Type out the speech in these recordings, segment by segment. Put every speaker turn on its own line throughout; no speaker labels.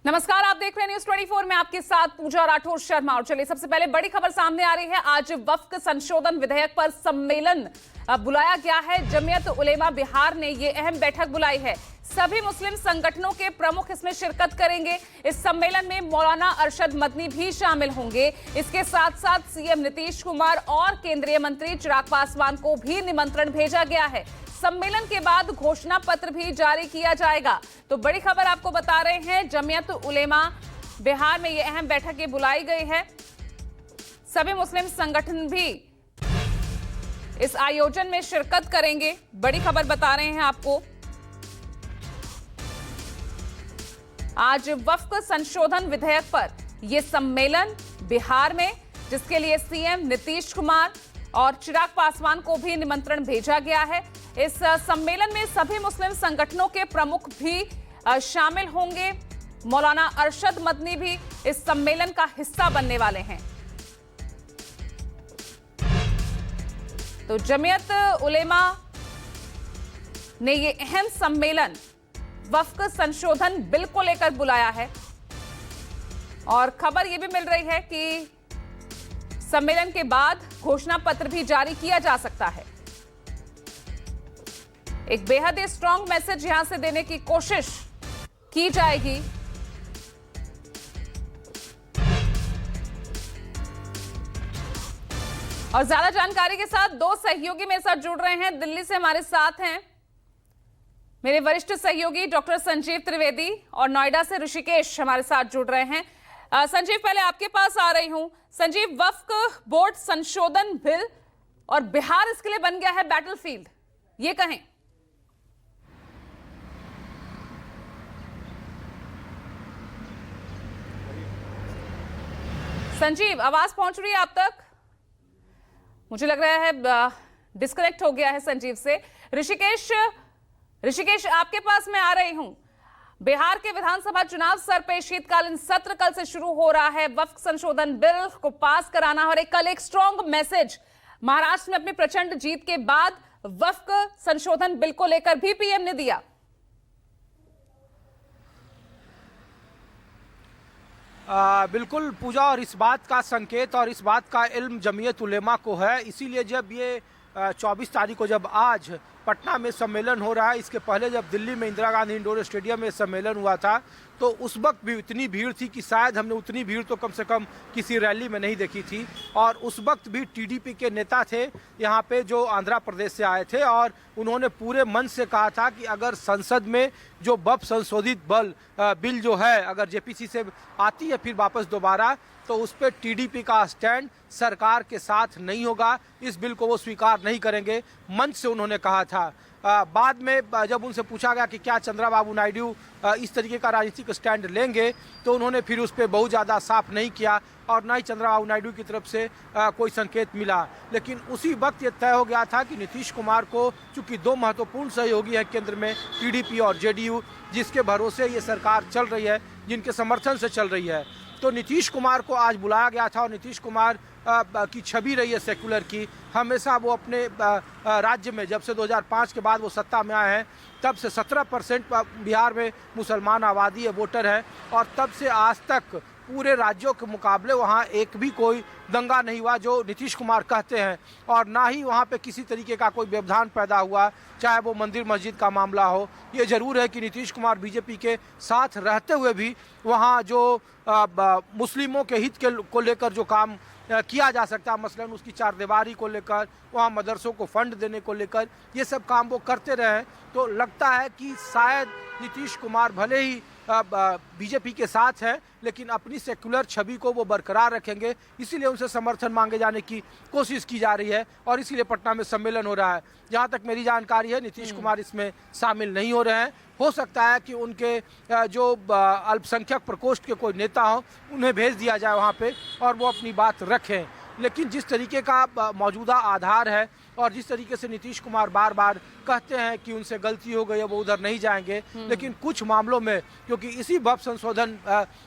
नमस्कार, आप देख रहे हैं न्यूज 24 में आपके साथ पूजा राठौर शर्मा। और चलिए सबसे पहले बड़ी खबर सामने आ रही है। आज वक्फ संशोधन विधेयक पर सम्मेलन बुलाया गया है। जमीयत उलेमा बिहार ने ये अहम बैठक बुलाई है। सभी मुस्लिम संगठनों के प्रमुख इसमें शिरकत करेंगे। इस सम्मेलन में मौलाना अरशद मदनी भी शामिल होंगे। इसके साथ साथ सीएम नीतीश कुमार और केंद्रीय मंत्री चिराग पासवान को भी निमंत्रण भेजा गया है। सम्मेलन के बाद घोषणा पत्र भी जारी किया जाएगा। तो बड़ी खबर आपको बता रहे हैं, जमीयत उलेमा बिहार में यह अहम बैठक बुलाई गई है। सभी मुस्लिम संगठन भी इस आयोजन में शिरकत करेंगे। बड़ी खबर बता रहे हैं आपको। आज वक्फ संशोधन विधेयक पर यह सम्मेलन बिहार में, जिसके लिए सीएम नीतीश कुमार और चिराग पासवान को भी निमंत्रण भेजा गया है। इस सम्मेलन में सभी मुस्लिम संगठनों के प्रमुख भी शामिल होंगे। मौलाना अरशद मदनी भी इस सम्मेलन का हिस्सा बनने वाले हैं। तो जमीयत उलेमा ने ये अहम सम्मेलन वक्फ संशोधन बिल को लेकर बुलाया है। और खबर यह भी मिल रही है कि सम्मेलन के बाद घोषणा पत्र भी जारी किया जा सकता है। एक बेहद ही स्ट्रांग मैसेज यहां से देने की कोशिश की जाएगी। और ज्यादा जानकारी के साथ दो सहयोगी मेरे साथ जुड़ रहे हैं। दिल्ली से हमारे साथ हैं मेरे वरिष्ठ सहयोगी डॉक्टर संजीव त्रिवेदी, और नोएडा से ऋषिकेश हमारे साथ जुड़ रहे हैं। संजीव, पहले आपके पास आ रही हूं। संजीव, वक्फ बोर्ड संशोधन बिल और बिहार इसके लिए बन गया है बैटलफील्ड, ये कहें। संजीव, आवाज पहुंच रही है आप तक? मुझे लग रहा है डिस्कनेक्ट हो गया है संजीव से। ऋषिकेश, आपके पास मैं आ रही हूं। बिहार के विधानसभा चुनाव सर पे शीतकालीन सत्र कल से शुरू हो रहा है। वक्फ संशोधन बिल को पास कराना और कल एक स्ट्रांग मैसेज महाराष्ट्र में अपनी प्रचंड जीत के बाद वक्फ संशोधन बिल को लेकर भी पीएम ने दिया।
बिल्कुल पूजा, और इस बात का संकेत और इस बात का इल्म जमीयत उलेमा को है। इसीलिए जब ये 24 तारीख को जब आज पटना में सम्मेलन हो रहा है, इसके पहले जब दिल्ली में इंदिरा गांधी इंडोर स्टेडियम में सम्मेलन हुआ था, तो उस वक्त भी इतनी भीड़ थी कि शायद हमने उतनी भीड़ तो कम से कम किसी रैली में नहीं देखी थी। और उस वक्त भी टीडीपी के नेता थे यहाँ पे, जो आंध्र प्रदेश से आए थे, और उन्होंने पूरे मन से कहा था कि अगर संसद में जो वक्फ संशोधित बिल जो है अगर जेपीसी से आती है फिर वापस दोबारा, तो उस पर टीडीपी का स्टैंड सरकार के साथ नहीं होगा, इस बिल को वो स्वीकार नहीं करेंगे, मंच से उन्होंने कहा था। बाद में जब उनसे पूछा गया कि क्या चंद्रबाबू नायडू इस तरीके का राजनीतिक स्टैंड लेंगे, तो उन्होंने फिर उस पर बहुत ज़्यादा साफ नहीं किया और ना ही चंद्रबाबू नायडू की तरफ से कोई संकेत मिला। लेकिन उसी वक्त ये तय हो गया था कि नीतीश कुमार को, चूंकि दो महत्वपूर्ण सहयोगी हैं केंद्र में, टीडीपी और जेडीयू, जिसके भरोसे ये सरकार चल रही है, जिनके समर्थन से चल रही है, तो नीतीश कुमार को आज बुलाया गया था। और नीतीश कुमार की छवि रही है सेक्युलर की, हमेशा वो अपने राज्य में, जब से 2005 के बाद वो सत्ता में आए हैं, तब से 17% बिहार में मुसलमान आबादी है, वोटर है, और तब से आज तक पूरे राज्यों के मुकाबले वहाँ एक भी कोई दंगा नहीं हुआ जो नीतीश कुमार कहते हैं, और ना ही वहाँ पे किसी तरीके का कोई व्यवधान पैदा हुआ, चाहे वो मंदिर मस्जिद का मामला हो। ये जरूर है कि नीतीश कुमार बीजेपी के साथ रहते हुए भी वहाँ जो मुस्लिमों के हित को लेकर जो काम किया जा सकता है, मसलन उसकी चारदीवारी को लेकर, वहाँ मदरसों को फंड देने को लेकर, ये सब काम वो करते रहे। तो लगता है कि शायद नीतीश कुमार भले ही बीजेपी के साथ है, लेकिन अपनी सेक्युलर छवि को वो बरकरार रखेंगे, इसीलिए उनसे समर्थन मांगे जाने की कोशिश की जा रही है, और इसीलिए पटना में सम्मेलन हो रहा है। जहाँ तक मेरी जानकारी है, नीतीश कुमार इसमें शामिल नहीं हो रहे हैं। हो सकता है कि उनके जो अल्पसंख्यक प्रकोष्ठ के कोई नेता हों, उन्हें भेज दिया जाए वहाँ पे और वो अपनी बात रखें। लेकिन जिस तरीके का मौजूदा आधार है और जिस तरीके से नीतीश कुमार बार बार कहते हैं कि उनसे गलती हो गई है, वो उधर नहीं जाएंगे, लेकिन कुछ मामलों में, क्योंकि इसी वक्फ संशोधन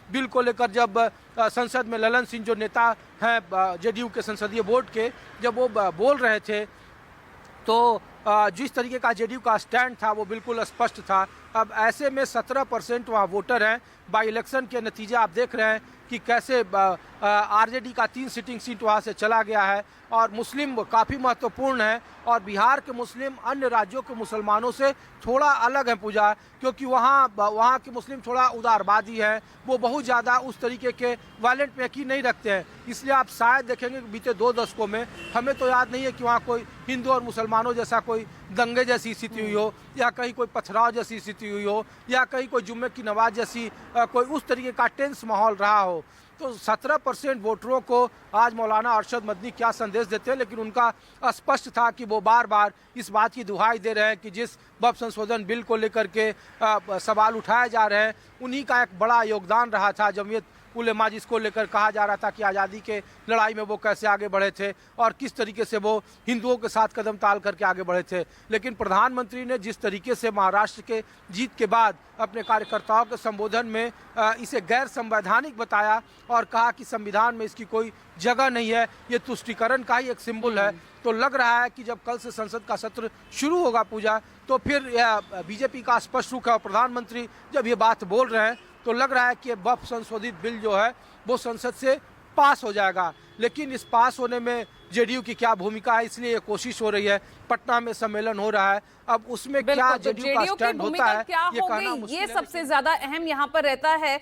बिल को लेकर जब संसद में ललन सिंह जो नेता हैं जेडीयू के संसदीय बोर्ड के, जब वो बोल रहे थे, तो जिस तरीके का जेडीयू का स्टैंड था वो बिल्कुल स्पष्ट था। अब ऐसे में 17% वहाँ वोटर हैं। बाई इलेक्शन के नतीजे आप देख रहे हैं कि कैसे आरजेडी का 3 सिटिंग सीट वहाँ से चला गया है और मुस्लिम काफ़ी महत्वपूर्ण है। और बिहार के मुस्लिम अन्य राज्यों के मुसलमानों से थोड़ा अलग है पूजा, क्योंकि वहाँ के मुस्लिम थोड़ा उदारवादी हैं, वो बहुत ज़्यादा उस तरीके के वायलेंट में यकीन नहीं रखते हैं। इसलिए आप शायद देखेंगे कि बीते 2 दशकों में, हमें तो याद नहीं है कि वहाँ कोई हिंदू और मुसलमानों जैसा कोई दंगे जैसी स्थिति हुई हो, या कहीं कोई पथराव जैसी स्थिति हुई हो, या कहीं कोई जुम्मे की नमाज जैसी कोई उस तरीके का टेंस माहौल रहा हो। तो 17% वोटरों को आज मौलाना अरशद मदनी क्या संदेश देते हैं, लेकिन उनका स्पष्ट था कि वो बार बार इस बात की दुहाई दे रहे हैं कि जिस वक्फ संशोधन बिल को लेकर के सवाल उठाए जा रहे हैं, उन्हीं का एक बड़ा योगदान रहा था जमीयत उलेमा, जिसको लेकर कहा जा रहा था कि आज़ादी के लड़ाई में वो कैसे आगे बढ़े थे और किस तरीके से वो हिंदुओं के साथ कदम ताल करके आगे बढ़े थे। लेकिन प्रधानमंत्री ने जिस तरीके से महाराष्ट्र के जीत के बाद अपने कार्यकर्ताओं के संबोधन में इसे गैर संवैधानिक बताया और कहा कि संविधान में इसकी कोई जगह नहीं है, ये तुष्टीकरण का ही एक सिंबल है। तो लग रहा है कि जब कल से संसद का सत्र शुरू होगा पूजा, तो फिर बीजेपी का स्पष्ट रुख है और प्रधानमंत्री जब ये बात बोल रहे हैं तो लग रहा है कि वक्फ संशोधित बिल जो है वो संसद से पास हो जाएगा। लेकिन इस पास होने में जेडीयू की क्या भूमिका है, इसलिए ये कोशिश हो रही है। पटना में सम्मेलन हो रहा है, अब उसमें क्या जेडीयू का स्टैंड होता है,
क्या
ये कहना
होगी, ये
मुश्किल है।
सबसे ज्यादा अहम यहाँ पर रहता है।